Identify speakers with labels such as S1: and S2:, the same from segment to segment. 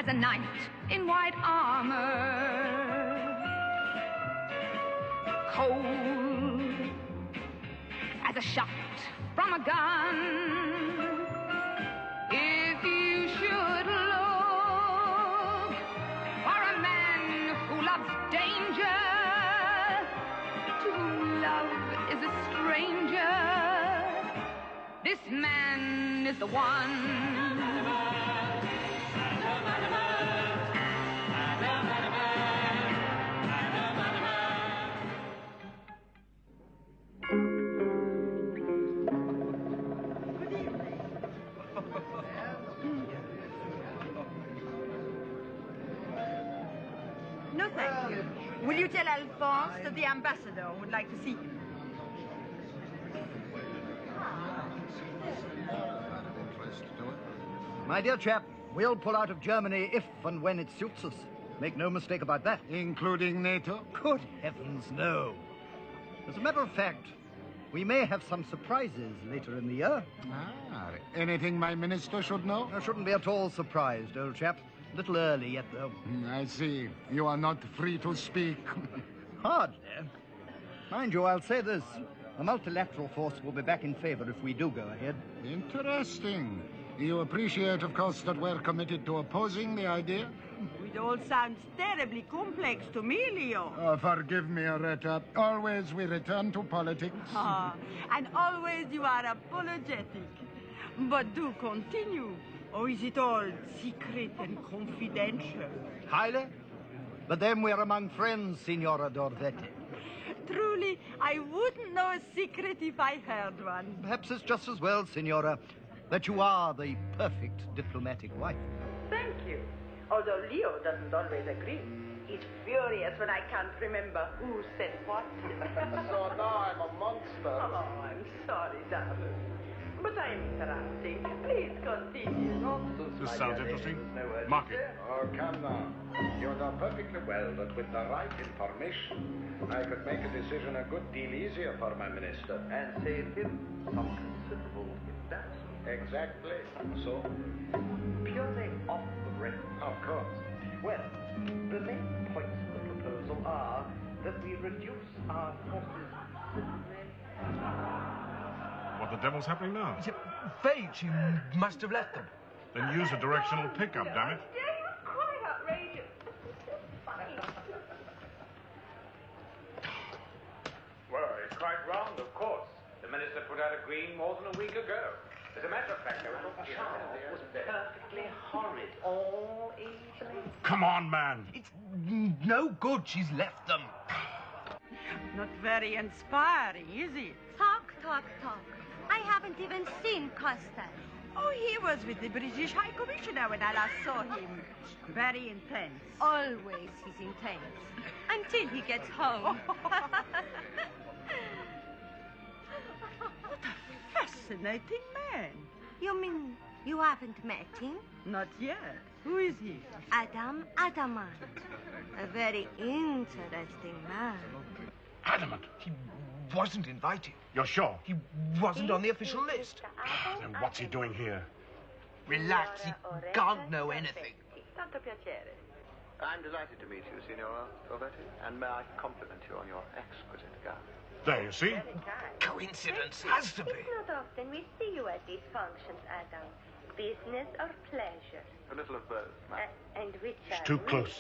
S1: as a knight in white armor. Cold as a shot from a gun. If you should look for a man who loves danger, to whom love is a stranger, this man is the one.
S2: No, thank you. Will you tell Alphonse that the ambassador would like to see him?
S3: My dear chap, we'll pull out of Germany if and when it suits us. Make no mistake about that.
S4: Including NATO?
S3: Good heavens, no. As a matter of fact, we may have some surprises later in the year.
S4: Ah, anything my minister should know?
S3: I shouldn't be at all surprised, old chap. A little early yet, though.
S4: I see. You are not free to speak.
S3: Hardly. Mind you, I'll say this. The multilateral force will be back in favor if we do go ahead.
S4: Interesting. You appreciate, of course, that we're committed to opposing the idea?
S2: It all sounds terribly complex to me, Leo.
S4: Oh, forgive me, Aretta. Always we return to politics.
S2: Ah, and always you are apologetic. But do continue. Or is it all secret and confidential?
S3: Highly. But then we're among friends, Signora Dorvetti.
S2: Truly, I wouldn't know a secret if I heard one.
S3: Perhaps it's just as well, Signora, that you are the perfect diplomatic wife.
S2: Thank you. Although Leo doesn't always agree. He's furious when I can't remember who said what.
S4: So now I'm a monster.
S2: Oh, I'm sorry, darling. But I'm interrupting. Please continue.
S5: This sounds interesting. Mark it.
S6: Oh, come now. You know perfectly well that with the right information, I could make a decision a good deal easier for my minister.
S7: And save him some considerable embarrassment.
S6: Exactly. So?
S7: Purely off the record.
S6: Of course.
S7: Well, the main points of the proposal are that we reduce our forces considerably.
S5: What the devil's happening now?
S8: Fate, she must have left them.
S5: Then use a directional pickup, damn it.
S2: Quite outrageous.
S6: Well, it's quite wrong, of course. The minister put out a green more than a week ago. As a matter of fact,
S7: The child was perfectly horrid all evening.
S5: Come on, man.
S8: It's no good. She's left them.
S2: Not very inspiring, is it?
S9: Talk, talk, talk. I haven't even seen Costa.
S2: Oh, he was with the British High Commissioner when I last saw him. Very intense.
S9: Always he's intense. Until he gets home.
S2: What a fascinating man.
S9: You mean you haven't met him?
S2: Not yet. Who is he?
S9: Adamant. A very interesting man.
S5: Adamant.
S8: He wasn't invited.
S5: You're sure?
S8: He wasn't on the official list.
S5: Then what's he doing here?
S8: Relax, he can't know anything.
S2: Tanto piacere.
S7: I'm delighted to meet you, Signora Dorvetti, and may I compliment you on your exquisite gown.
S5: There, you see?
S8: Coincidence has to be.
S9: It's not often we see you at these functions, Adam. Business or pleasure?
S7: A little of both, ma'am.
S9: And which
S5: It's
S9: are
S5: too
S9: we?
S5: close.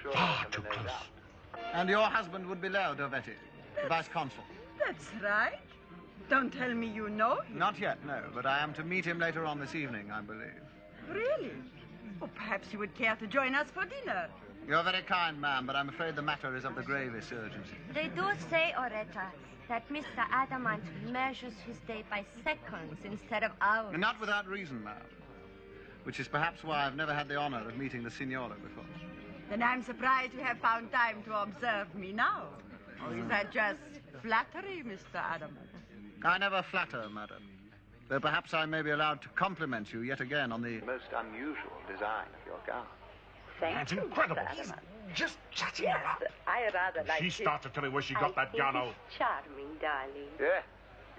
S7: Sure,
S5: Far
S7: there
S5: too
S7: can be no
S5: close.
S7: doubt.
S3: And your husband would be Leo Dorvetti, the Vice Consul.
S2: That's right. Don't tell me you know him.
S3: Not yet, no, but I am to meet him later on this evening, I believe.
S2: Really? Well, perhaps you would care to join us for dinner.
S3: You're very kind, ma'am, but I'm afraid the matter is of the gravest urgency.
S9: They do say, Oretta, that Mr. Adamant measures his day by seconds instead of hours.
S3: Not without reason, ma'am. Which is perhaps why I've never had the honor of meeting the Signora before.
S2: Then I'm surprised you have found time to observe me now. Or is that just flattery, Mr. Adamant?
S3: I never flatter, madam. Though perhaps I may be allowed to compliment you yet again on the...
S7: Most unusual design of your gown.
S2: Thank
S5: That's
S2: you,
S5: incredible.
S2: Mr.
S8: He's
S2: Adamant.
S8: just chatting her up.
S2: I rather like
S5: She
S2: it.
S5: starts to tell me where she got that gun. Oh,
S9: Charming, darling.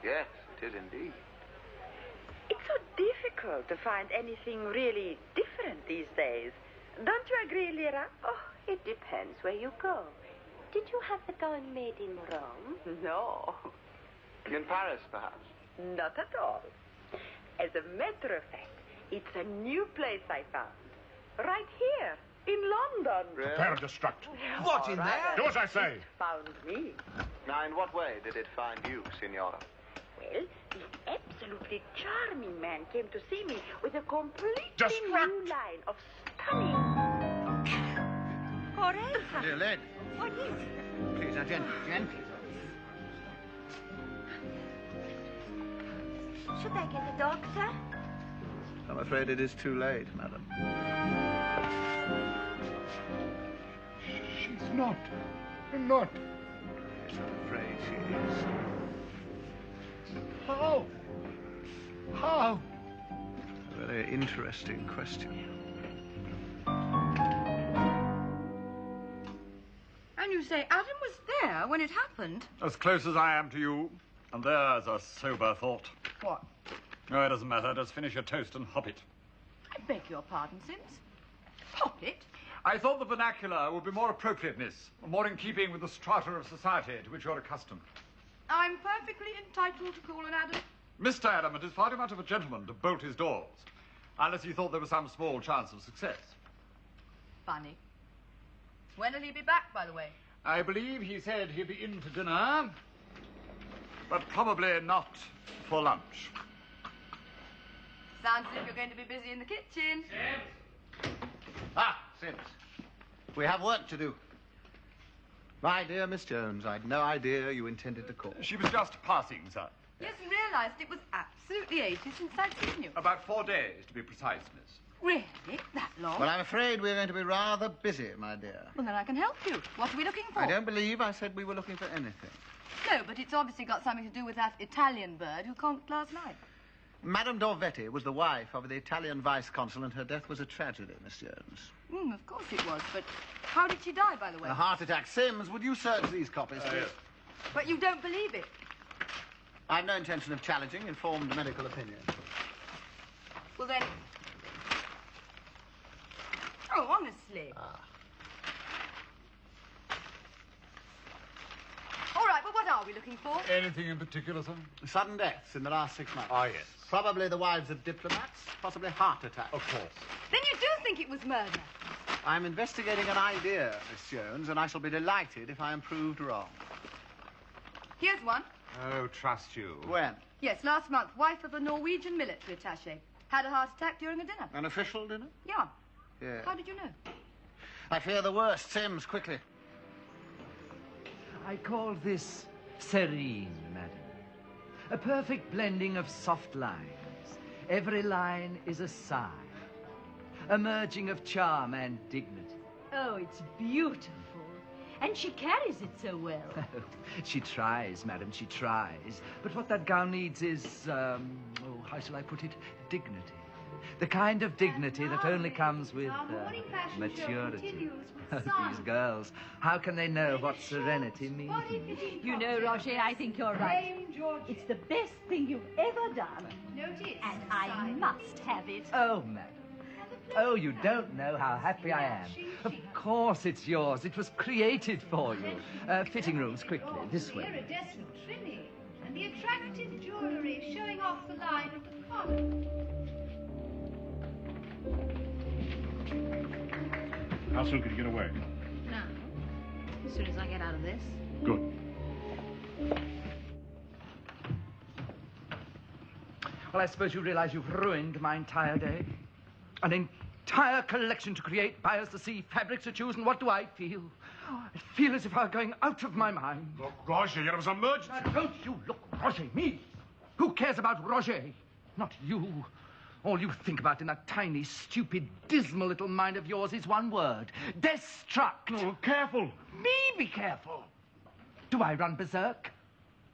S7: Yes, it is indeed.
S2: It's so difficult to find anything really different these days.
S10: Don't you agree, Lyra? Oh, it depends where you go. Did you have the gown made in Rome? No.
S7: In Paris, perhaps?
S10: Not at all. As a matter of fact, it's a new place I found. Right here, in London.
S5: Prepare to destruct.
S8: What in there?
S5: Do as I say.
S10: It found me.
S7: Now, in what way did it find you, Signora?
S10: Well, this absolutely charming man came to see me with a completely
S5: Destruct.
S10: new line of stunning...
S9: Coretta!
S3: Dear lady.
S9: What is it?
S3: Please, now, gently.
S9: Should I get a doctor?
S3: I'm afraid it is too late, madam.
S4: She's not. Not.
S3: Yes, I'm afraid she is.
S4: How? How?
S3: A very interesting question.
S2: And you say Adam was there when it happened?
S11: As close as I am to you, and there's a sober thought.
S2: What?
S11: No, it doesn't matter. Just finish your toast and hop it.
S2: I beg your pardon, Sims. Pop it?
S11: I thought the vernacular would be more appropriate, miss. More in keeping with the strata of society to which you're accustomed.
S2: I'm perfectly entitled to call an Adam.
S11: Mr. Adamant is far too much of a gentleman to bolt his doors, unless he thought there was some small chance of success.
S2: Funny. When will he be back, by the way?
S11: I believe he said he'd be in for dinner, but probably not for lunch.
S2: Sounds as if you're going to be busy in the kitchen.
S3: Ah, Sims. We have work to do. My dear Miss Jones, I'd no idea you intended to call.
S11: She was just passing, sir.
S2: Yes, and realised it was absolutely ages since I'd seen you.
S11: About 4 days, to be precise, miss.
S2: Really? That long?
S3: Well, I'm afraid we're going to be rather busy, my dear.
S2: Well, then I can help you. What are we looking for?
S3: I don't believe I said we were looking for anything.
S2: No, but it's obviously got something to do with that Italian bird who conked last night.
S3: Madame Dorvetti was the wife of the Italian vice-consul, and her death was a tragedy, Miss Jones.
S2: Of course it was, but how did she die, by the way?
S3: A heart attack. Sims, would you search these copies, please?
S11: Yes.
S2: But you don't believe it.
S3: I've no intention of challenging informed medical opinion.
S2: Well, then... Oh, honestly. All right, but what are we looking for?
S11: Anything in particular, sir?
S3: Sudden deaths in the last 6 months.
S11: Ah, yes.
S3: Probably the wives of diplomats, possibly heart attacks.
S11: Of course.
S2: Then you do think it was murder?
S3: I'm investigating an idea, Miss Jones, and I shall be delighted if I am proved wrong.
S2: Here's one.
S11: Oh, trust you.
S3: When?
S2: Yes, last month, wife of a Norwegian military attaché. Had a heart attack during a dinner.
S3: An official dinner?
S2: Yeah.
S3: Yeah.
S2: How did you know?
S3: I fear the worst. Sims, quickly.
S12: I call this serene, madam. A perfect blending of soft lines. Every line is a sigh. A merging of charm and dignity.
S13: Oh, it's beautiful. And she carries it so well.
S12: She tries, madam, she tries. But what that gown needs is, how shall I put it? Dignity. The kind of dignity that only comes with maturity. These girls, how can they know what serenity means?
S13: You know, Roger, I think you're right. It's the best thing you've ever done. And I must have it.
S12: Oh, madam. Oh, you don't know how happy I am. Of course it's yours. It was created for you. Fitting rooms, quickly, this way.
S14: Iridescent trimming and the attractive jewellery showing off the line of the collar.
S5: How soon could you get away?
S14: Now, as soon as I get out of this.
S5: Good.
S12: Well, I suppose you realize you've ruined my entire day. An entire collection to create, buyers to see, fabrics to choose, and what do I feel? I feel as if I were going out of my mind.
S5: Look, Roger, it was an emergency.
S12: Now, don't you look, Roger, me. Who cares about Roger? Not you. All you think about in that tiny, stupid, dismal little mind of yours is one word. Destruct.
S5: Oh, careful.
S12: Me be careful. Do I run berserk?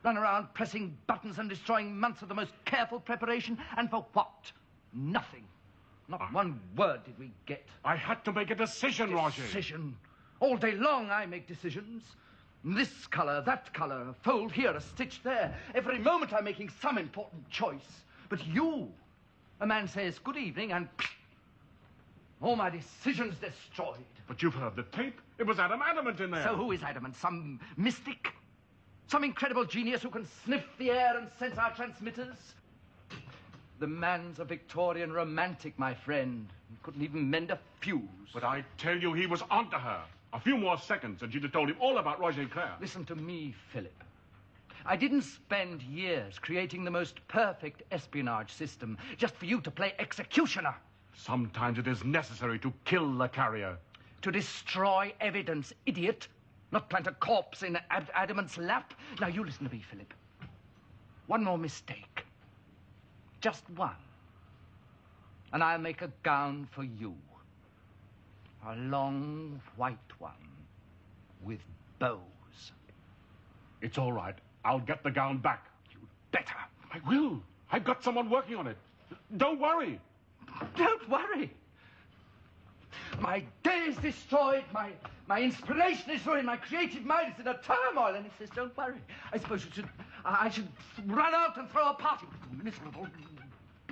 S12: Run around pressing buttons and destroying months of the most careful preparation? And for what? Nothing. Not one word did we get.
S5: I had to make a decision, Roger.
S12: Decision? All day long I make decisions. This colour, that colour, a fold here, a stitch there. Every moment I'm making some important choice. But you, a man says good evening and All my decisions destroyed.
S5: But you've heard the tape. It was Adamant in there.
S12: So who is Adamant? Some mystic? Some incredible genius who can sniff the air and sense our transmitters? The man's a Victorian romantic, my friend. He couldn't even mend a fuse.
S5: But I tell you, he was onto her. A few more seconds and she'd have told him all about Roger Claire.
S12: Listen to me, Philip. I didn't spend years creating the most perfect espionage system just for you to play executioner.
S5: Sometimes it is necessary to kill the carrier.
S12: To destroy evidence, idiot. Not plant a corpse in Adamant's lap. Now, you listen to me, Philip. One more mistake. Just one. And I'll make a gown for you. A long white one with bows.
S5: It's all right. I'll get the gown back.
S12: You'd better.
S5: I will. I've got someone working on it. Don't worry.
S12: Don't worry. My day is destroyed. My inspiration is ruined. My creative mind is in a turmoil. And he says, don't worry. I suppose I should run out and throw a party. Miserable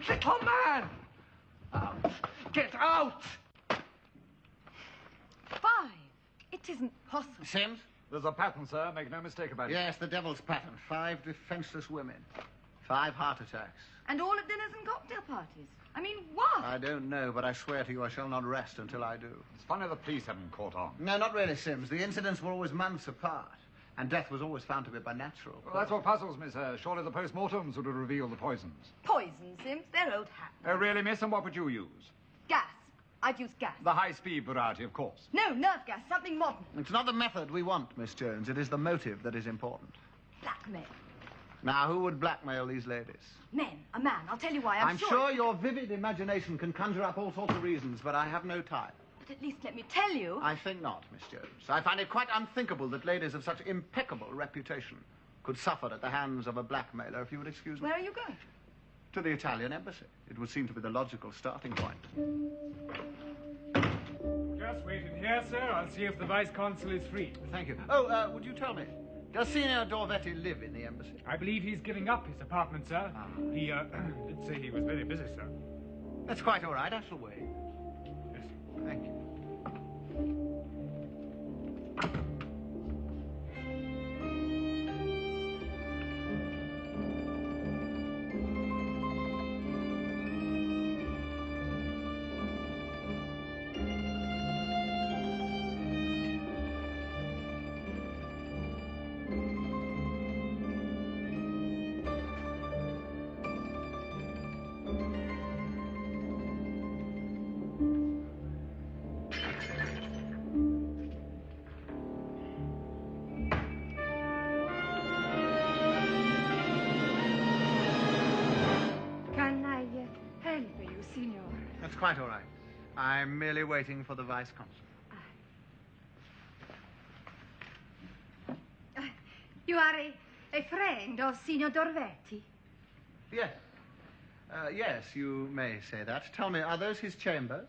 S12: little man. Out. Get out.
S9: 5. It isn't possible.
S3: Sims?
S11: There's a pattern, sir. Make no mistake about it.
S3: Yes, the devil's pattern. 5 defenseless women. 5 heart attacks.
S9: And all at dinners and cocktail parties. I mean, what?
S3: I don't know, but I swear to you I shall not rest until I do.
S11: It's funny the police haven't caught on.
S3: No, not really, Sims. The incidents were always months apart. And death was always found to be by natural cause.
S11: Well, that's what puzzles me, sir. Surely the post-mortems would have revealed the poisons.
S9: Poison, Sims. They're old hat.
S11: Oh, really, miss? And what would you use?
S9: Gas. I'd use gas.
S11: The high-speed variety, of course.
S9: No, nerve gas. Something modern.
S3: It's not the method we want, Miss Jones. It is the motive that is important.
S9: Blackmail.
S3: Now, who would blackmail these ladies?
S9: Men. A man. I'll tell you why.
S3: I'm sure your vivid imagination can conjure up all sorts of reasons, but I have no time.
S9: But at least let me tell you.
S3: I think not, Miss Jones. I find it quite unthinkable that ladies of such impeccable reputation could suffer at the hands of a blackmailer, if you would excuse me.
S9: Where are you going?
S3: To the Italian embassy. It would seem to be the logical starting point.
S15: Just wait in here, sir. I'll see if the vice-consul is free.
S3: Thank you. Oh, would you tell me, does Signor Dorvetti live in the embassy?
S15: I believe he's giving up his apartment, sir. He, did say he was very busy, sir.
S3: That's quite all right. I shall wait.
S15: Yes.
S3: Thank you. That's quite all right. I'm merely waiting for the vice-consul.
S14: You are a friend of Signor Dorvetti?
S3: Yes. Yes, you may say that. Tell me, are those his chambers?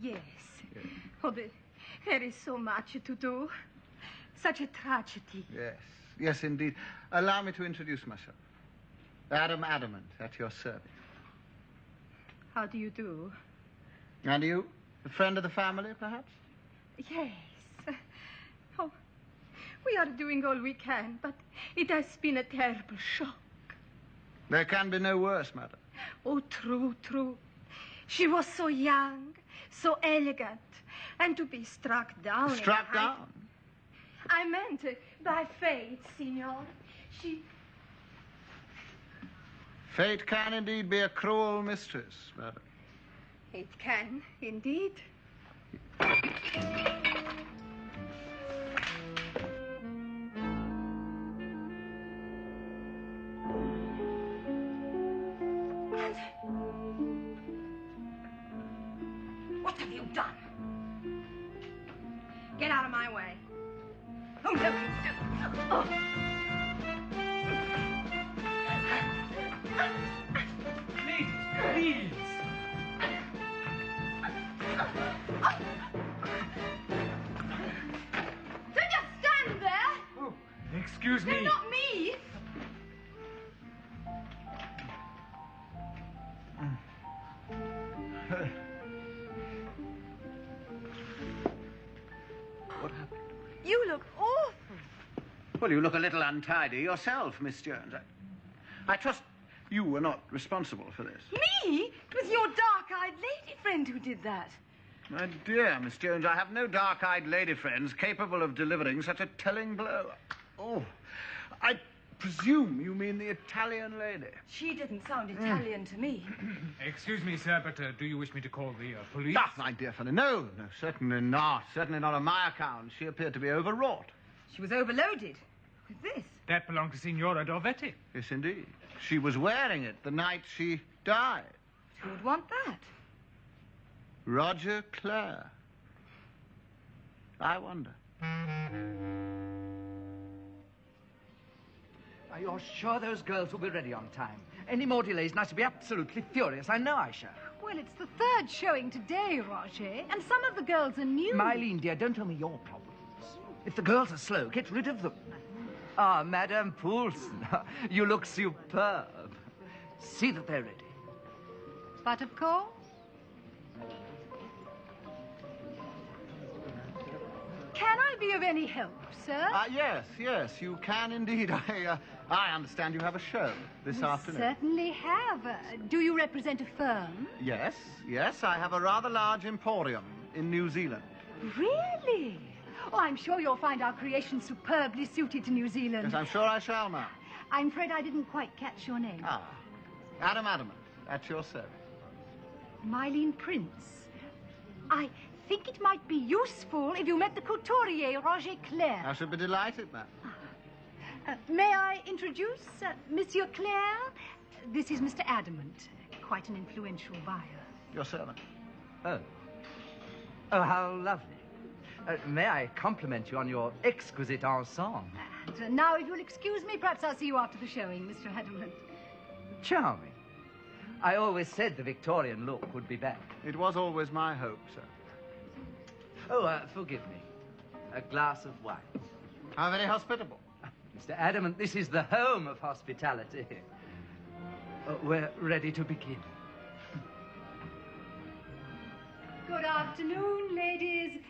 S14: Yes. Oh, there is so much to do. Such a tragedy.
S3: Yes. Yes, indeed. Allow me to introduce myself. Adamant, at your service.
S14: How do you do?
S3: And you? A friend of the family, perhaps?
S14: Yes. Oh, we are doing all we can, but it has been a terrible shock.
S3: There can be no worse, madam.
S14: Oh, true, true. She was so young, so elegant, and to be struck down...
S3: Struck down?
S14: I meant by fate, Signor. She...
S3: Fate can indeed be a cruel mistress, madam.
S14: It can, indeed.
S9: What have you done? Get out of my way. Oh, no, you don't. Oh.
S15: Please.
S14: Don't just stand there.
S15: Oh, excuse me.
S14: No, not me.
S3: Well, you look a little untidy yourself, Miss Jones. I trust you were not responsible for this.
S14: Me? It was your dark-eyed lady friend who did that.
S3: My dear Miss Jones, I have no dark-eyed lady friends capable of delivering such a telling blow. Oh, I presume you mean the Italian lady.
S14: She didn't sound Italian to me.
S15: Excuse me, sir, but do you wish me to call the police?
S3: Ah, my dear fellow, no, certainly not. Certainly not on my account. She appeared to be overwrought.
S14: She was overloaded with this.
S15: That belonged to Signora Dorvetti.
S3: Yes, indeed. She was wearing it the night she died.
S14: Who would want that?
S3: Roger Clare. I wonder.
S12: Are you sure those girls will be ready on time? Any more delays and I shall be absolutely furious. I know I shall.
S13: Well, it's the third showing today, Roger, and some of the girls are new.
S12: Mylene, dear, don't tell me your problems. If the girls are slow, get rid of them. Ah, Madame Poulsen, you look superb. See that they're ready.
S13: But of course. Can I be of any help, sir?
S3: Yes, you can indeed. I understand you have a show this afternoon.
S13: Certainly have. Do you represent a firm?
S3: Yes, I have a rather large emporium in New Zealand.
S13: Really? Oh, I'm sure you'll find our creation superbly suited to New Zealand.
S3: Yes, I'm sure I shall, ma'am.
S13: I'm afraid I didn't quite catch your name.
S3: Ah, Adamant, at your service.
S13: Mylene Prince. I think it might be useful if you met the couturier, Roger Clare.
S3: I should be delighted, ma'am.
S13: May I introduce Monsieur Clare? This is Mr. Adamant, quite an influential buyer.
S3: Your servant.
S12: Oh, how lovely. May I compliment you on your exquisite ensemble?
S13: And now, if you'll excuse me, perhaps I'll see you after the showing, Mr. Adamant.
S12: Charming. I always said the Victorian look would be back.
S3: It was always my hope, sir.
S12: Oh, forgive me. A glass of wine.
S3: How very hospitable.
S12: Mr. Adamant, this is the home of hospitality. We're ready to begin.
S13: Good afternoon, ladies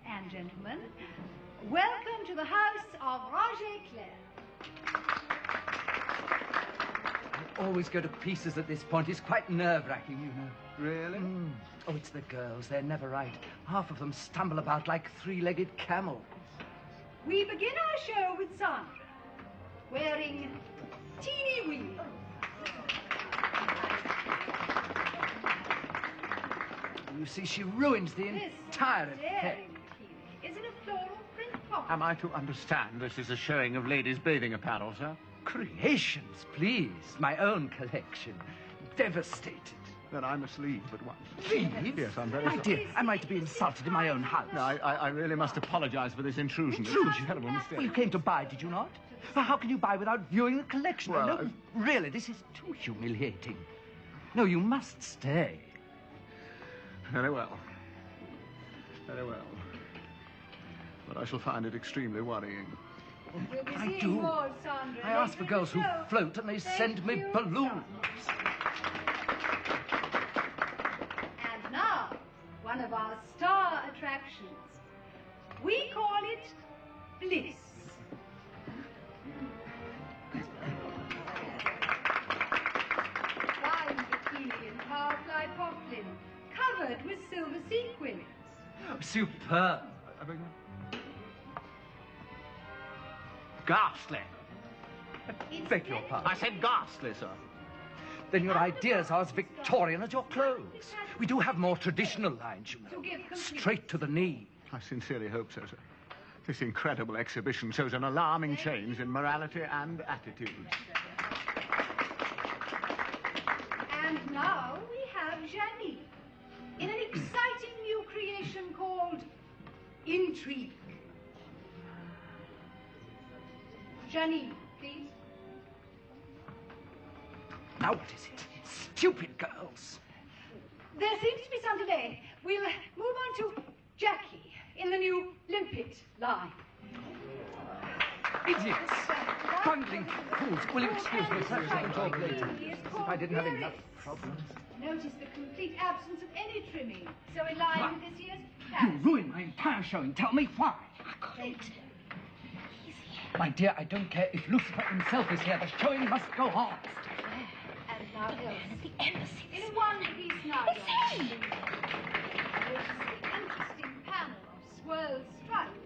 S13: and gentlemen. Welcome to the house of Roger Clare.
S12: I always go to pieces at this point. It's quite nerve-wracking, you know.
S3: Really?
S12: Oh, it's the girls. They're never right. Half of them stumble about like three-legged camels.
S13: We begin our show with Sandra, wearing teeny weeny.
S12: You see, she ruins the entire effect.
S13: Is it a floral print pocket?
S3: Am I to understand this is a showing of ladies' bathing apparel, sir?
S12: Creations, please. My own collection. Devastated.
S3: Then I must leave at once.
S12: Leave?
S3: Yes, I'm very
S12: My
S3: sorry.
S12: dear, am I to be insulted in my own house?
S3: No, I really must apologize for this intrusion.
S12: Intrusion?
S3: It's a terrible mistake.
S12: Well, you came to buy, did you not? Well, how can you buy without viewing the collection?
S3: Well,
S12: No, really, this is too humiliating. No, you must stay.
S3: Very well. Very well. But I shall find it extremely worrying.
S13: We'll be
S12: I
S13: seeing
S12: do.
S13: more, Sandra.
S12: I ask for girls who float and they send me balloons.
S13: And now, one of our star attractions. We call it Bliss. Fine bikini and powerfly poplin, covered with silver sequins.
S12: Superb.
S3: Ghastly.
S12: Beg your pardon.
S3: I said ghastly, sir.
S12: Then your ideas are as Victorian as your clothes. We do have more traditional lines, you know. Straight to the knee.
S3: I sincerely hope so, sir. This incredible exhibition shows an alarming change in morality and attitudes.
S13: And now we have Janine in an exciting new creation called Intrigue. Janine, please.
S12: Now what is it? Stupid girls.
S13: There seems to be some delay. We'll move on to Jackie in the new Limpet line.
S12: Idiots. Bungling fools. Will you excuse me? Perhaps I can talk later. As if I didn't have enough problems.
S13: Notice the complete absence of any trimming. So in line with this year's
S16: You ruined my entire showing. Tell me why.
S13: Great.
S16: He's
S12: My dear, I don't care if Lucifer himself is here. The showing must go on.
S13: And now
S9: The embassy.
S13: in one piece now.
S9: It's him.
S13: This is the interesting panel of swirl stripes.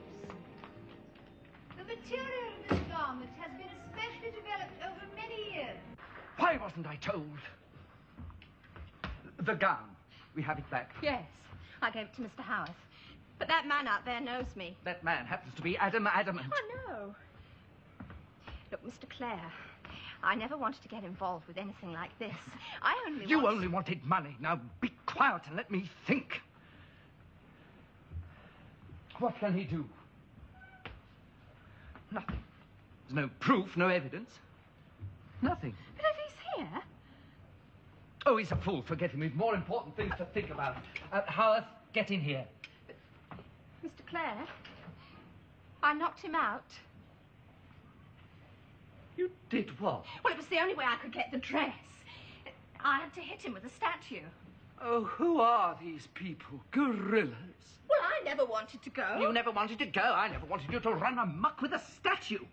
S13: The material of this garment has been especially developed over many years.
S12: Why wasn't I told? The gown. We have it back.
S9: Yes, I gave it to Mr. Howarth. But that man out there knows me.
S12: That man happens to be Adamant.
S9: I know. Look, Mr. Clare, I never wanted to get involved with anything like this.
S12: You only wanted money. Now be quiet and let me think. What can he do? Nothing. There's no proof, no evidence. Nothing.
S9: But if he's here...
S12: Oh, he's a fool. Forget him. We've more important things to think about. Howarth, get in here.
S9: Mr. Clare, I knocked him out.
S12: You did what?
S9: Well, it was the only way I could get the dress. I had to hit him with a statue.
S12: Oh, who are these people? Gorillas?
S9: Well, I never wanted to go.
S12: You never wanted to go. I never wanted you to run amok with a statue.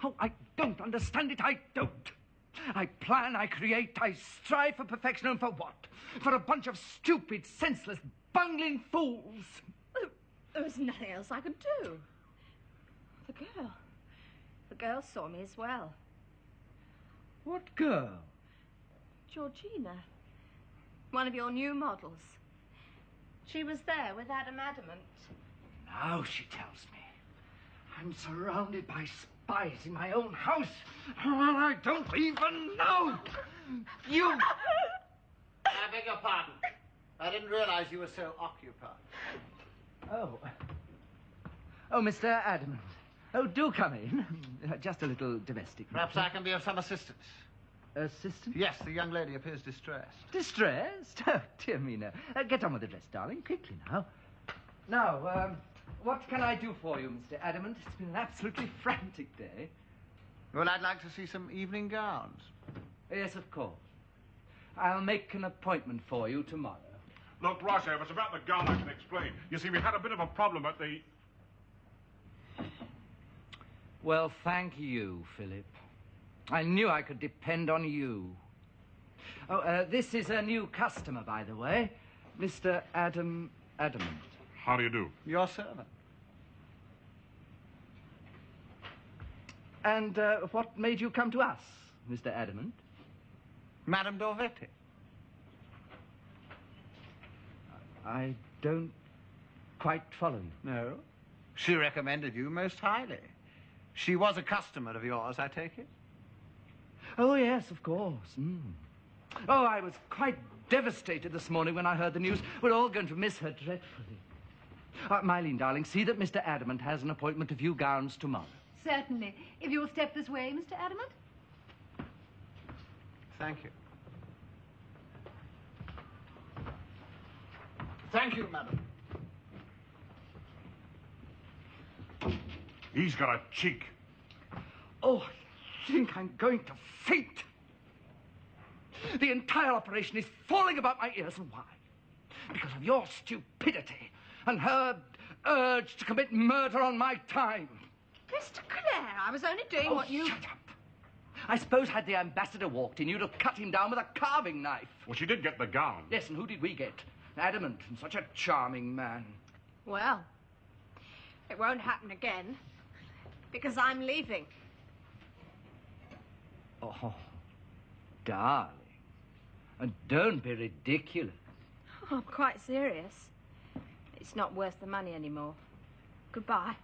S12: Oh, I don't understand it. I don't. I plan, I create, I strive for perfection, and for what? For a bunch of stupid, senseless, bungling fools.
S9: There was nothing else I could do. The girl. The girl saw me as well.
S12: What girl?
S9: Georgina. One of your new models. She was there with Adamant.
S12: Now she tells me. I'm surrounded by spies in my own house. I don't even know. You...
S3: I beg your pardon. I didn't realize you were so occupied.
S12: Oh. Oh, Mr. Adamant. Oh, do come in. Just a little domestic.
S3: Perhaps I can be of some assistance.
S12: Assistant?
S3: Yes, the young lady appears distressed.
S12: Distressed? Oh, dear me, no. Get on with the dress, darling. Quickly now. Now, what can I do for you, Mr. Adamant? It's been an absolutely frantic day.
S3: Well, I'd like to see some evening gowns.
S12: Yes, of course. I'll make an appointment for you tomorrow.
S5: Look, Roger, if it's about the gown, I can explain. You see, we had a bit of a problem at the...
S12: Well, thank you, Philip. I knew I could depend on you. Oh, this is a new customer, by the way. Mr. Adamant.
S5: How do you do?
S3: Your servant.
S12: And what made you come to us, Mr. Adamant?
S3: Madame Dorvetti.
S12: I don't quite follow you.
S3: No. She recommended you most highly. She was a customer of yours, I take it?
S12: Oh, yes, of course. Mm. Oh, I was quite devastated this morning when I heard the news. We're all going to miss her dreadfully. Mylene, darling, see that Mr. Adamant has an appointment to view gowns tomorrow.
S13: Certainly. If you'll step this way, Mr. Adamant.
S3: Thank you. Thank you, madam.
S5: He's got a cheek.
S12: Oh, I think I'm going to faint. The entire operation is falling about my ears. And why? Because of your stupidity and her urge to commit murder on my time.
S9: Mr. Clare, I was only doing what you...
S12: Shut up. I suppose had the ambassador walked in, you'd have cut him down with a carving knife.
S5: Well, she did get the gown.
S12: Yes, and who did we get? Adamant, and such a charming man.
S9: Well, it won't happen again, because I'm leaving.
S12: Oh, darling. And don't be ridiculous.
S9: Oh, I'm quite serious. It's not worth the money anymore. Goodbye.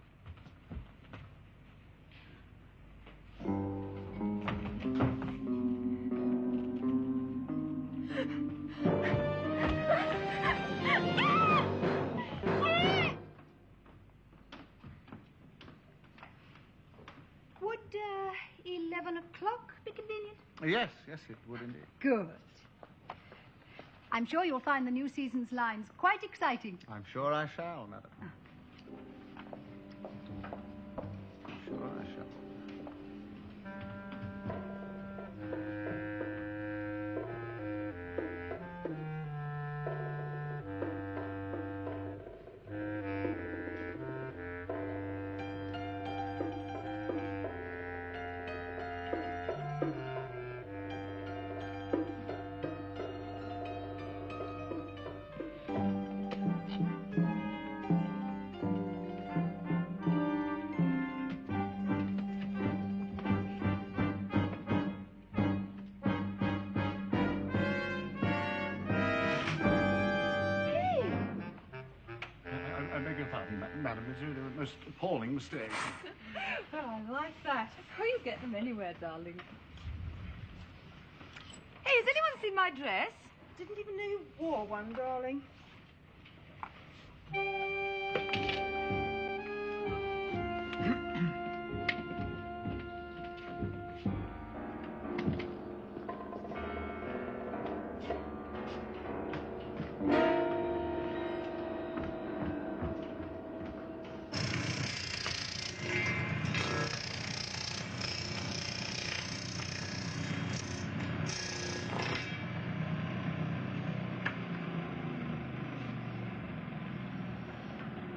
S13: Would 11 o'clock be convenient?
S3: Yes, yes, it would indeed.
S13: Good. I'm sure you'll find the new season's lines quite exciting.
S3: I'm sure I shall, madam. I'm sure I shall. madam. It's really a most appalling mistake.
S14: Well, I like that. You get them anywhere, darling.
S2: Hey, has anyone seen my dress? Didn't even know you wore one, darling.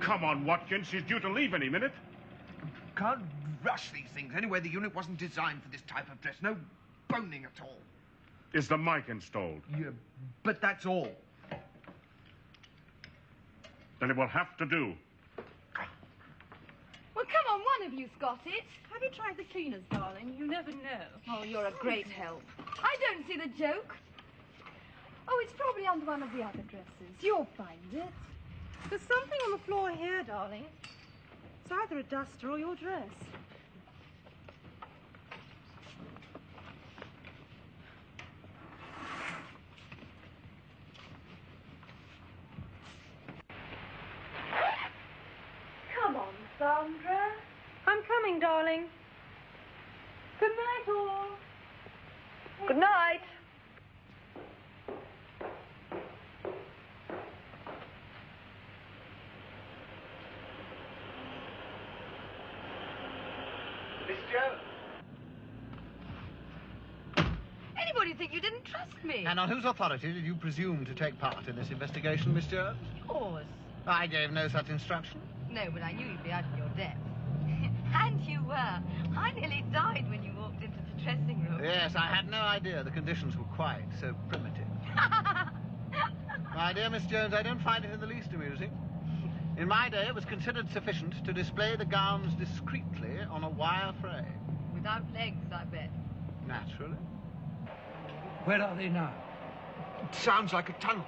S5: Come on, Watkins. She's due to leave any minute.
S8: Can't rush these things. Anyway, the unit wasn't designed for this type of dress. No boning at all.
S5: Is the mic installed?
S8: Yeah, but that's all.
S5: Then it will have to do.
S14: Well, come on, one of you's got it. Have you tried the cleaners, darling? You never know.
S2: Oh, you're a great help.
S14: I don't see the joke. Oh, it's probably under one of the other dresses. You'll find it.
S2: There's something on the floor here, darling. It's either a duster or your dress.
S10: Come on, Sandra.
S2: I'm coming, darling. Good night, all.
S10: Good night.
S6: Miss Jones.
S2: Anybody think you didn't trust me?
S16: And on whose authority did you presume to take part in this investigation, Miss Jones?
S2: Yours.
S16: I gave no such instruction.
S2: No, but I knew you'd be out of your depth. And you were. I nearly died when you walked into the dressing room.
S16: Yes, I had no idea the conditions were quite so primitive. My dear Miss Jones, I don't find it in the least amusing. In my day, it was considered sufficient to display the gowns discreetly on a wire frame.
S2: Without legs, I bet.
S16: Naturally.
S12: Where are they now?
S5: It sounds like a tunnel.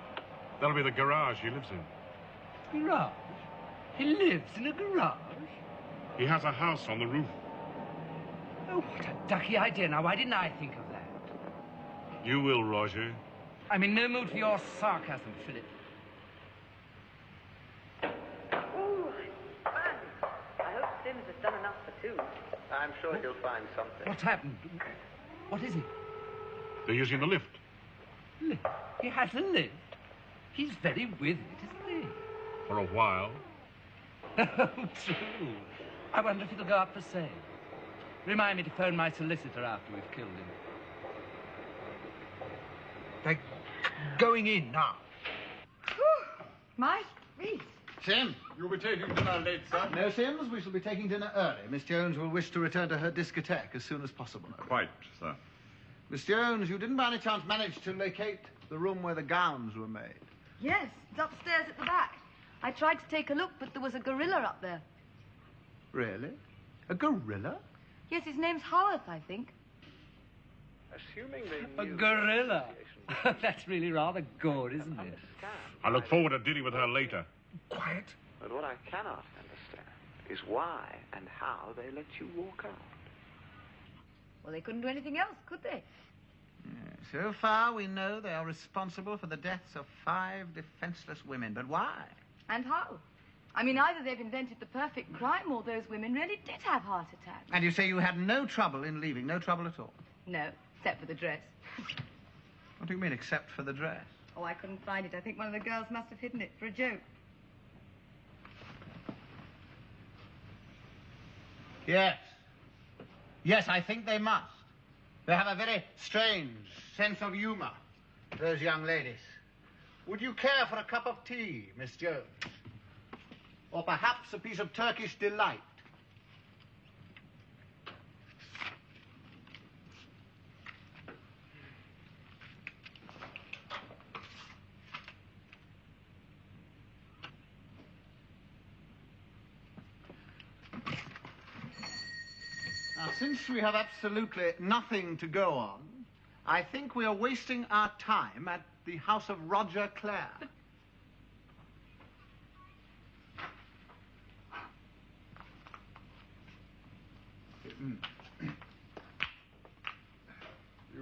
S5: That'll be the garage he lives in.
S12: Garage? He lives in a garage?
S5: He has a house on the roof.
S12: Oh, what a ducky idea. Now, why didn't I think of that?
S5: You will, Roger.
S12: I'm in no mood for your sarcasm, Philip.
S10: Oh, man. I hope Sims has done enough for two.
S6: I'm sure he'll find something.
S12: What's happened? What is it?
S5: They're using the lift.
S12: Lift? He has a lift? He's very with it, isn't he?
S5: For a while.
S12: Oh, true. I wonder if it'll go up for sale. Remind me to phone my solicitor after we've killed him.
S8: They're going in now.
S2: My grief.
S16: Sim?
S11: You'll be taking dinner late, sir?
S16: No, Sims. We shall be taking dinner early. Miss Jones will wish to return to her discotheque as soon as possible.
S11: Quite, sir.
S16: Miss Jones, you didn't by any chance manage to locate the room where the gowns were made?
S2: Yes, it's upstairs at the back. I tried to take a look, but there was a gorilla up there.
S16: Really? A gorilla?
S2: Yes, his name's Howarth, I think.
S6: Assuming they
S12: A
S6: knew...
S12: gorilla? That's really rather good, isn't it?
S5: I look forward to dealing with her later.
S8: Quiet.
S6: But what I cannot understand is why and how they let you walk out.
S2: Well, they couldn't do anything else, could they?
S16: So far, we know they are responsible for the deaths of 5 defenseless women. But why?
S2: And how? I mean, either they've invented the perfect crime or those women really did have heart attacks.
S16: And you say you had no trouble in leaving? No trouble at all?
S2: No, except for the dress.
S16: What do you mean, except for the dress?
S2: Oh, I couldn't find it. I think one of the girls must have hidden it for a joke.
S16: Yes. Yes, I think they must. They have a very strange sense of humor, those young ladies. Would you care for a cup of tea, Miss Jones? Or perhaps a piece of Turkish delight? Now, since we have absolutely nothing to go on, I think we are wasting our time at the house of Roger Clare.
S11: You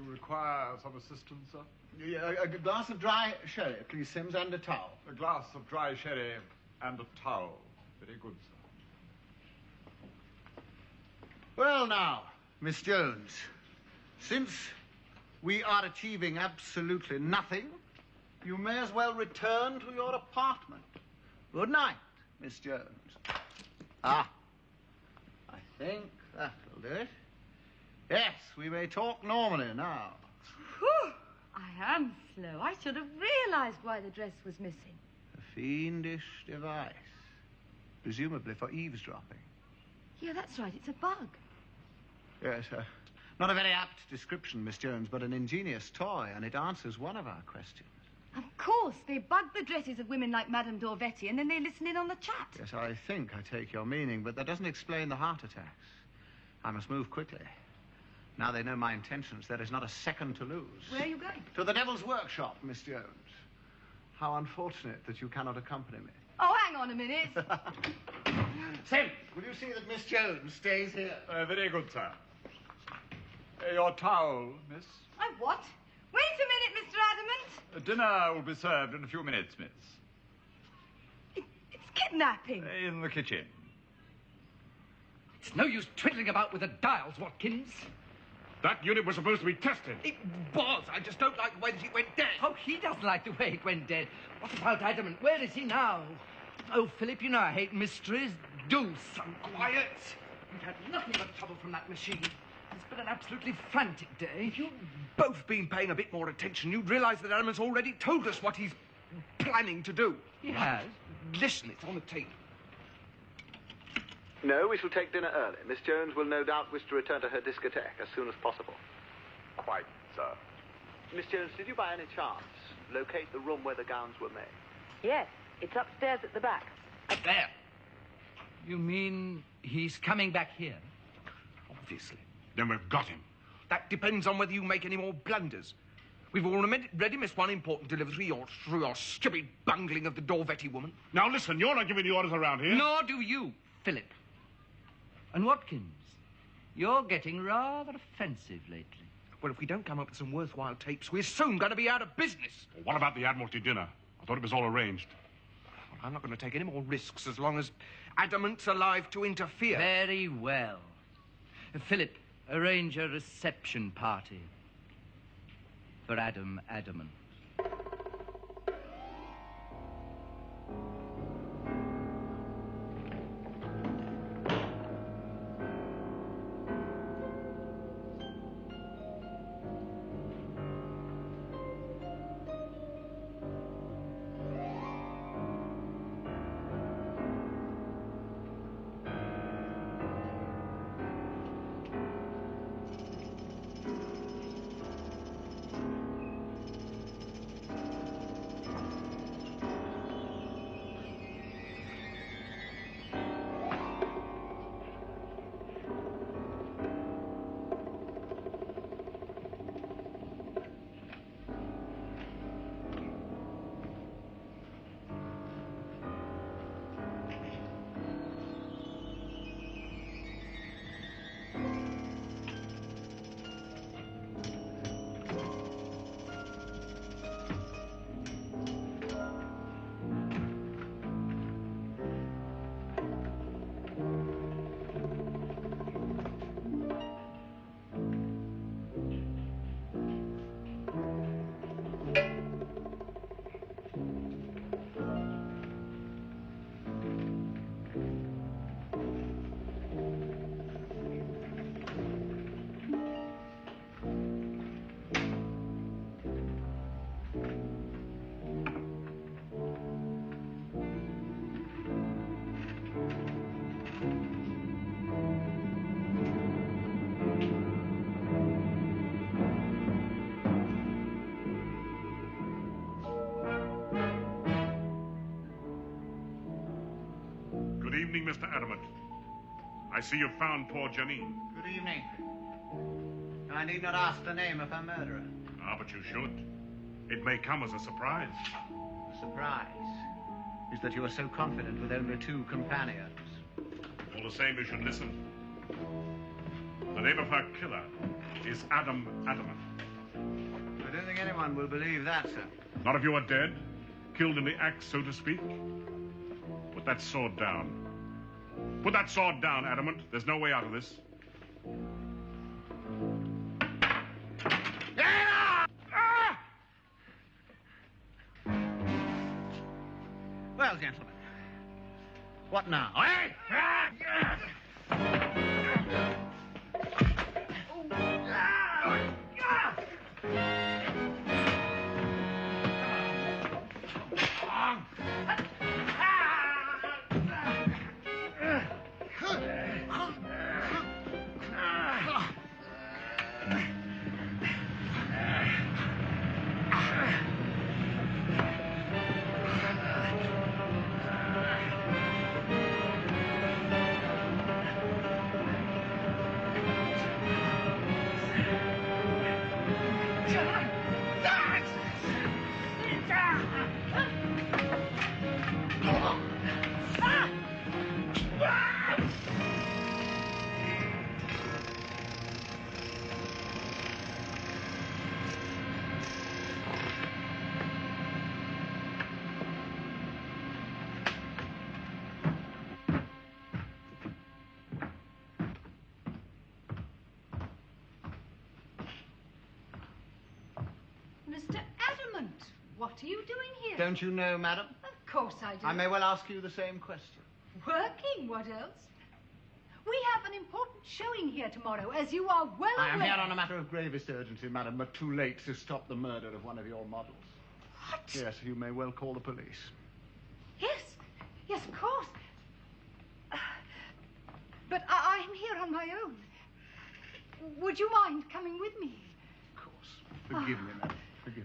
S11: require some assistance, sir?
S16: Yeah, a glass of dry sherry, please, Sims, and a towel.
S11: A glass of dry sherry and a towel. Very good, sir.
S16: Well, now, Miss Jones, since we are achieving absolutely nothing, you may as well return to your apartment. Good night, Miss Jones. Ah, I think that'll do it. Yes, we may talk normally now.
S2: Whew! I am slow. I should have realized why the dress was missing.
S16: A fiendish device, presumably for eavesdropping.
S2: Yeah, that's right. It's a bug.
S16: Yes, not a very apt description, Miss Jones, but an ingenious toy, and it answers one of our questions.
S2: Of course, they bug the dresses of women like Madame Dorvetti, and then they listen in on the chat.
S16: Yes, I think I take your meaning, but that doesn't explain the heart attacks. I must move quickly. Now they know my intentions, there is not a second to lose.
S2: Where are you going?
S16: To the Devil's Workshop, Miss Jones. How unfortunate that you cannot accompany me.
S2: Oh, hang on a minute.
S16: Sim, will you see that Miss Jones stays here?
S11: Very good, sir. Your towel, miss?
S2: Oh, what? Wait a minute, Mr. Adamant.
S11: Dinner will be served in a few minutes, miss.
S2: It's kidnapping.
S11: In the kitchen.
S12: It's no use twiddling about with the dials, Watkins.
S5: That unit was supposed to be tested.
S8: It was. I just don't like the way that it went dead.
S12: Oh, he doesn't like the way it went dead. What about Adamant? Where is he now? Oh, Philip, you know I hate mysteries. Do some quiet. We've had nothing but trouble from that machine. It's been an absolutely frantic day.
S8: If you'd both been paying a bit more attention, you'd realise that Adamant's already told us what he's planning to do.
S12: He has?
S8: Listen, it's on the tape.
S17: No, we shall take dinner early. Miss Jones will no doubt wish to return to her discotheque as soon as possible.
S11: Quite, sir.
S17: Miss Jones, did you by any chance locate the room where the gowns were made?
S10: Yes, it's upstairs at the back.
S12: There. You mean he's coming back here?
S8: Obviously.
S5: Then we've got him.
S8: That depends on whether you make any more blunders. We've already missed one important delivery through your stupid bungling of the Dorvetti woman.
S5: Now, listen, you're not giving the orders around here.
S12: Nor do you, Philip. And Watkins, you're getting rather offensive lately.
S8: Well, if we don't come up with some worthwhile tapes, we're soon going to be out of business.
S5: Well, what about the Admiralty dinner? I thought it was all arranged.
S8: Well, I'm not going to take any more risks as long as Adamant's alive to interfere.
S12: Very well. Philip, arrange a reception party for Adamant.
S5: Mr. Adamant. I see you've found poor Janine.
S16: Good evening. I need not ask the name of her murderer.
S5: Ah, but you should. It may come as a surprise.
S16: The surprise is that you are so confident with only 2 companions.
S5: All the same, you should listen. The name of her killer is Adamant.
S3: I don't think anyone will believe that, sir.
S5: Not if you are dead, killed in the act, so to speak. Put that sword down. Put that sword down, Adamant. There's no way out of this.
S16: Well, gentlemen, what now?
S13: Mr. Adamant, what are you doing here?
S16: Don't you know, madam?
S13: Of course I do.
S16: I may well ask you the same question.
S13: Working, what else? We have an important showing here tomorrow, as you are well aware.
S16: I am here on a matter of gravest urgency, madam, but too late to stop the murder of one of your models.
S13: What?
S16: Yes, you may well call the police.
S13: Yes, yes, of course. But I'm here on my own. Would you mind coming with me?
S16: Of course. Forgive me, madam. Forgive me.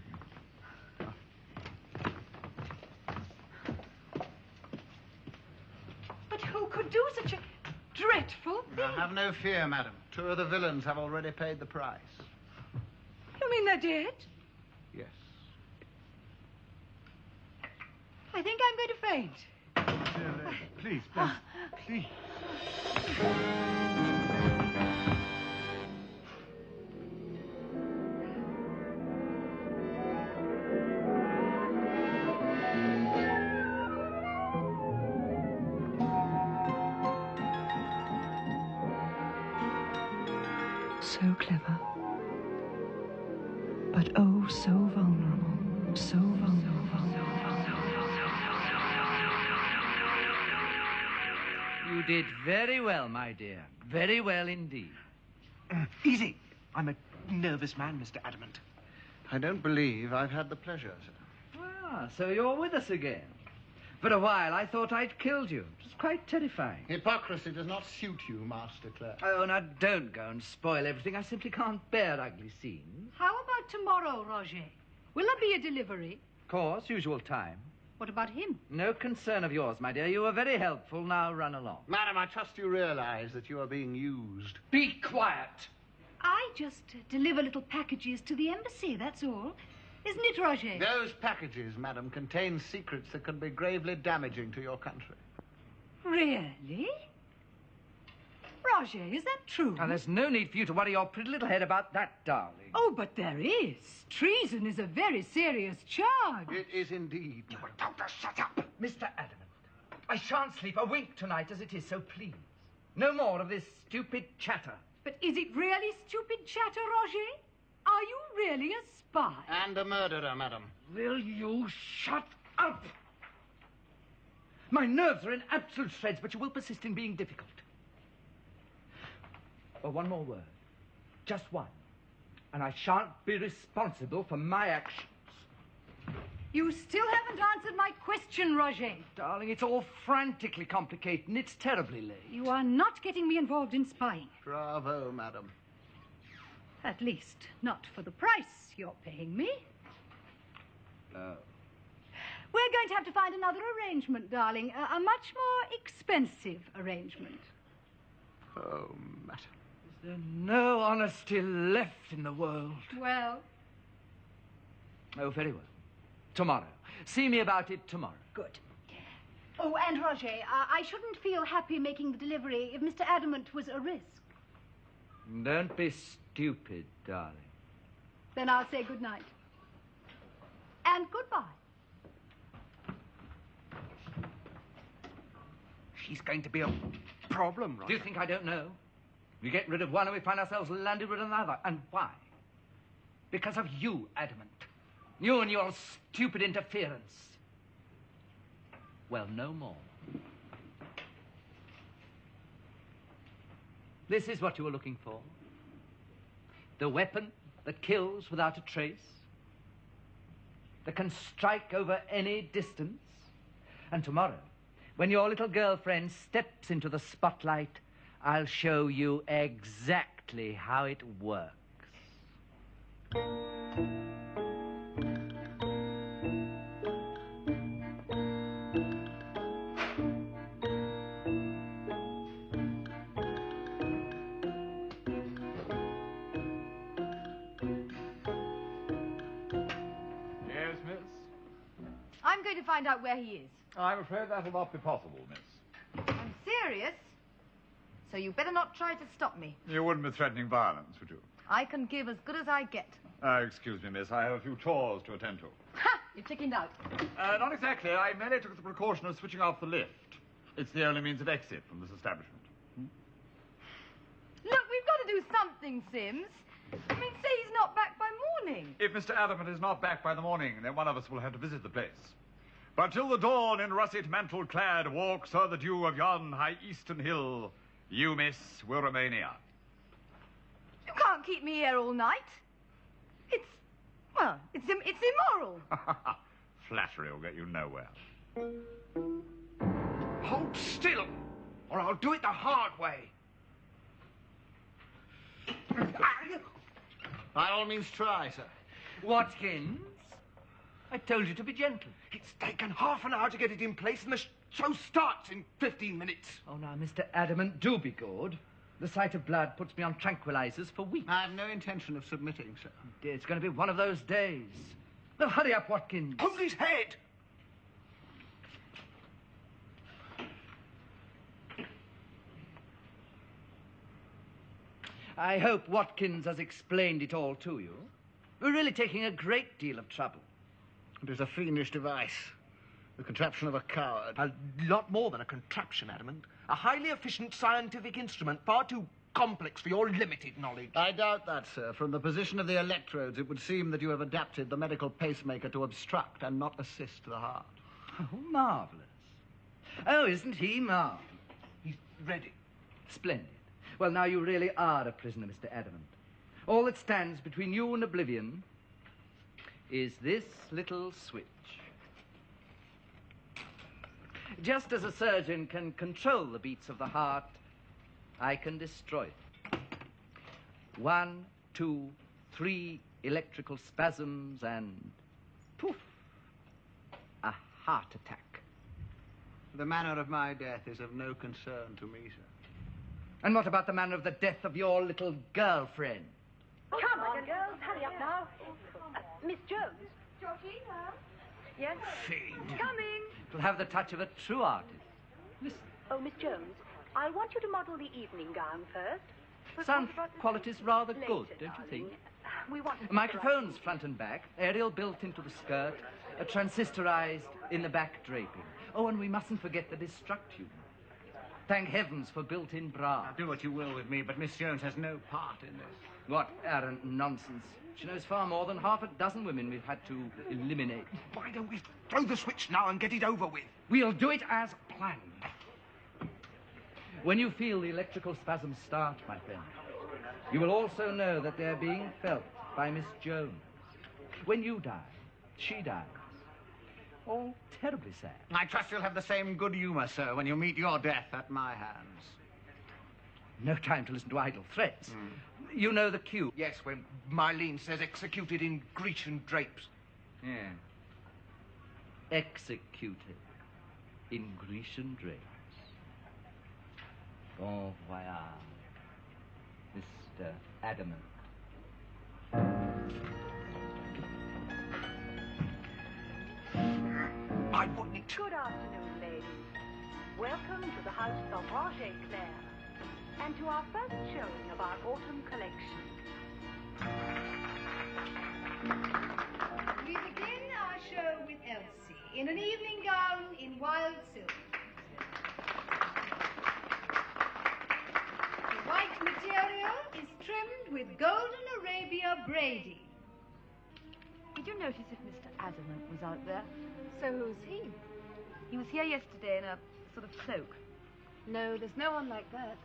S13: But who could do such a dreadful thing?
S16: Now, have no fear, madam. Two of the villains have already paid the price.
S13: You mean they're dead?
S16: Yes.
S13: I think I'm going to faint.
S16: Dear lady, please, please.
S1: So clever, but oh, so vulnerable, so vulnerable.
S12: You did very well, my dear. Very well indeed.
S18: Easy. I'm a nervous man, Mr. Adamant.
S16: I don't believe I've had the pleasure, sir.
S12: Ah, so you're with us again. For a while, I thought I'd killed you. It was quite terrifying.
S16: Hypocrisy does not suit you, Master Clerk.
S12: Oh, now, don't go and spoil everything. I simply can't bear ugly scenes.
S13: How about tomorrow, Roger? Will there be a delivery?
S12: Of course, usual time.
S13: What about him?
S12: No concern of yours, my dear. You were very helpful. Now run along.
S16: Madam, I trust you realize that you are being used.
S12: Be quiet.
S13: I just deliver little packages to the embassy, that's all. Isn't it, Roger?
S16: Those packages, madam, contain secrets that can be gravely damaging to your country.
S13: Really? Roger, is that true?
S12: Now, there's no need for you to worry your pretty little head about that, darling.
S13: Oh, but there is. Treason is a very serious charge.
S16: It is indeed.
S12: You don't shut up. Mr. Adamant, I shan't sleep a wink tonight as it is, so please. No more of this stupid chatter.
S13: But is it really stupid chatter, Roger? Are you really a spy?
S16: And a murderer, madam.
S12: Will you shut up? My nerves are in absolute shreds, but you will persist in being difficult. Oh, one more word. Just one. And I shan't be responsible for my actions.
S13: You still haven't answered my question, Roger.
S12: Darling, it's all frantically complicated, and it's terribly late.
S13: You are not getting me involved in spying.
S16: Bravo, madam.
S13: At least, not for the price you're paying me.
S12: No.
S13: We're going to have to find another arrangement, darling. A much more expensive arrangement.
S16: Oh, madam.
S12: Is there no honesty left in the world?
S13: Well?
S12: Oh, very well. Tomorrow. See me about it tomorrow.
S13: Good. Oh, and Roger, I shouldn't feel happy making the delivery if Mr. Adamant was a risk.
S12: Don't be stupid, darling.
S13: Then I'll say good night. And goodbye.
S8: She's going to be a problem, right?
S12: Do you think I don't know? We get rid of one and we find ourselves landed with another. And why? Because of you, Adamant. You and your stupid interference. Well, no more. This is what you were looking for. The weapon that kills without a trace. That can strike over any distance. And tomorrow, when your little girlfriend steps into the spotlight, I'll show you exactly how it works.
S11: Yes, miss?
S13: I'm going to find out where he is.
S11: I'm afraid that will not be possible, miss.
S13: I'm serious. So you better not try to stop me.
S11: You wouldn't be threatening violence, would you?
S13: I can give as good as I get.
S11: Excuse me, miss. I have a few chores to attend to.
S13: Ha! You're chickened out.
S11: Not exactly. I merely took the precaution of switching off the lift. It's the only means of exit from this establishment.
S13: Look, we've got to do something, Sims. I mean, say he's not back by morning.
S11: If Mr. Adamant is not back by the morning, then one of us will have to visit the place. But till the dawn in russet mantle clad walks o'er the dew of yon high eastern hill, you, miss, will remain here.
S13: You can't keep me here all night. It's immoral.
S11: Flattery will get you nowhere.
S8: Hold still, or I'll do it the hard way.
S3: By all means, try, sir.
S12: Watkins, I told you to be gentle.
S8: It's taken half an hour to get it in place, and the show starts in 15 minutes.
S12: Oh, now, Mr. Adamant, do be good. The sight of blood puts me on tranquilizers for weeks.
S3: I have no intention of submitting, sir.
S12: Dear, it's going to be one of those days. Well, hurry up, Watkins.
S8: Hold his head!
S12: I hope Watkins has explained it all to you. We're really taking a great deal of trouble.
S3: It is a fiendish device. The contraption of a coward.
S8: A lot more than a contraption, Adamant. A highly efficient scientific instrument, far too complex for your limited knowledge.
S3: I doubt that, sir. From the position of the electrodes, it would seem that you have adapted the medical pacemaker to obstruct and not assist the heart.
S12: Oh, marvellous. Oh, isn't he marvellous?
S8: He's ready.
S12: Splendid. Well, now you really are a prisoner, Mr. Adamant. All that stands between you and oblivion is this little switch. Just as a surgeon can control the beats of the heart, I can destroy it. 1, 2, 3 electrical spasms and poof, a heart attack.
S3: The manner of my death is of no concern to me, sir.
S12: And what about the manner of the death of your little girlfriend?
S10: Come on, girls, hurry up now. Miss Jones.
S13: Georgina?
S10: Yes?
S12: Fiend.
S10: Coming.
S12: It'll have the touch of a true artist. Listen.
S10: Oh, Miss Jones, I want you to model the evening gown first.
S12: Sound quality's rather good, don't you think?
S10: We want
S12: Microphones front and back, aerial built into the skirt, transistorized in the back draping. Oh, and we mustn't forget the destruct unit. Thank heavens for built-in bra.
S3: Now, do what you will with me, but Miss Jones has no part in this.
S12: What arrant nonsense. She knows far more than half a dozen women we've had to eliminate.
S8: Why don't we throw the switch now and get it over with?
S12: We'll do it as planned. When you feel the electrical spasms start, my friend, you will also know that they're being felt by Miss Jones. When you die, she dies. All terribly sad.
S3: I trust you'll have the same good humor, sir, when you meet your death at my hands.
S12: No time to listen to idle threats. You know the cue.
S8: Yes, when Mylene says executed in Grecian drapes.
S12: Yeah. Executed in Grecian drapes. Bon voyage, Mr. Adamant.
S8: I wouldn't.
S10: Good afternoon, ladies. Welcome to the house of Roger Claire. and to our first showing of our autumn collection.
S13: We begin our show with Elsie in an evening gown in wild silk. The white material is trimmed with golden Arabia braiding.
S19: Did you notice if Mr. Adamant was out there?
S14: So who's he?
S19: He was here yesterday in a sort of cloak.
S14: No, there's no one like that.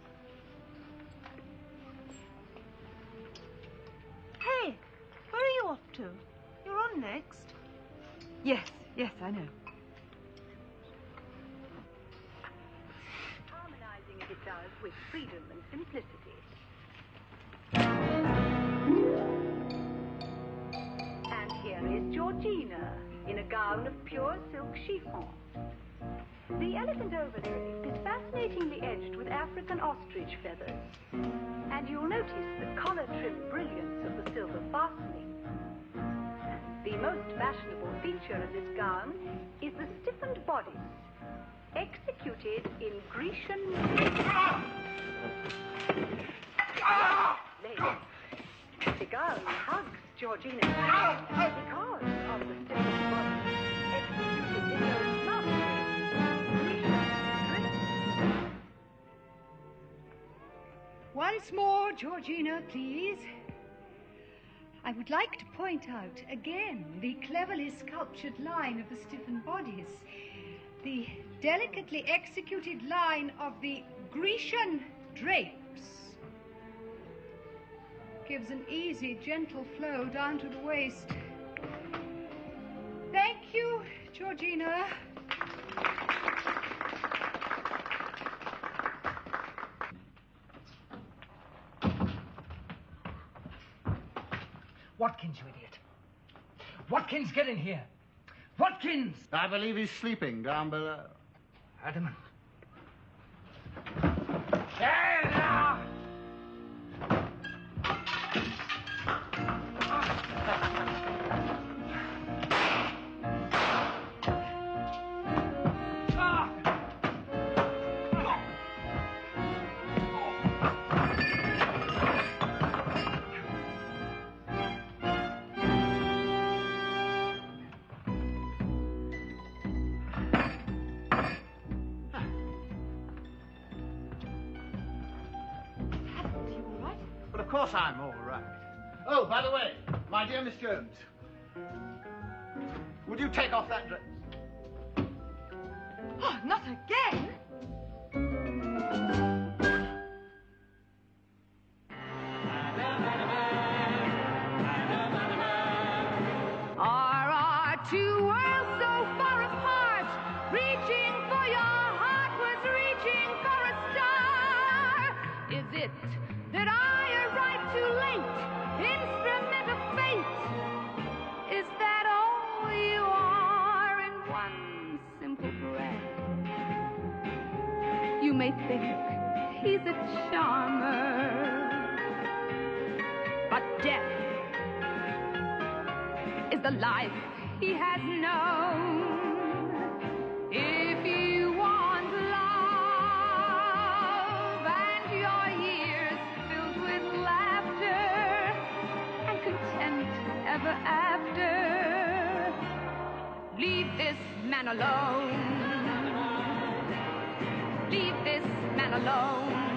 S19: Hey, where are you off to? You're on next. Yes, I know.
S10: Harmonizing as it does with freedom and simplicity. And here is Georgina in a gown of pure silk chiffon. The elegant overdrape is fascinatingly edged with African ostrich feathers. And you'll notice the collar-trim brilliance of the silver fastening. The most fashionable feature of this gown is the stiffened bodice, executed in Grecian lace. The gown hugs Georgina's head because of the stiffened bodice, executed in those lovely Grecian strips.
S13: Once more, Georgina, please. I would like to point out again the cleverly sculptured line of the stiffened bodice, the delicately executed line of the Grecian drapes. Gives an easy, gentle flow down to the waist. Thank you, Georgina.
S12: Watkins, you idiot. Watkins, get in here. Watkins!
S3: I believe he's sleeping down below.
S12: Adamant.
S3: Of course I'm all right. Oh, by the way, my dear Miss Jones, would you take off that dress?
S14: Oh, not again!
S1: Are our two worlds so far apart? Reaching for your heart was reaching for a star. Is it that I arrived too late? Instrument of fate. Is that all you are in one simple breath? You may think he's a charmer, but death is the life he has known. If you want love and your years filled with laughter and content ever after, leave this man alone. Leave this man alone.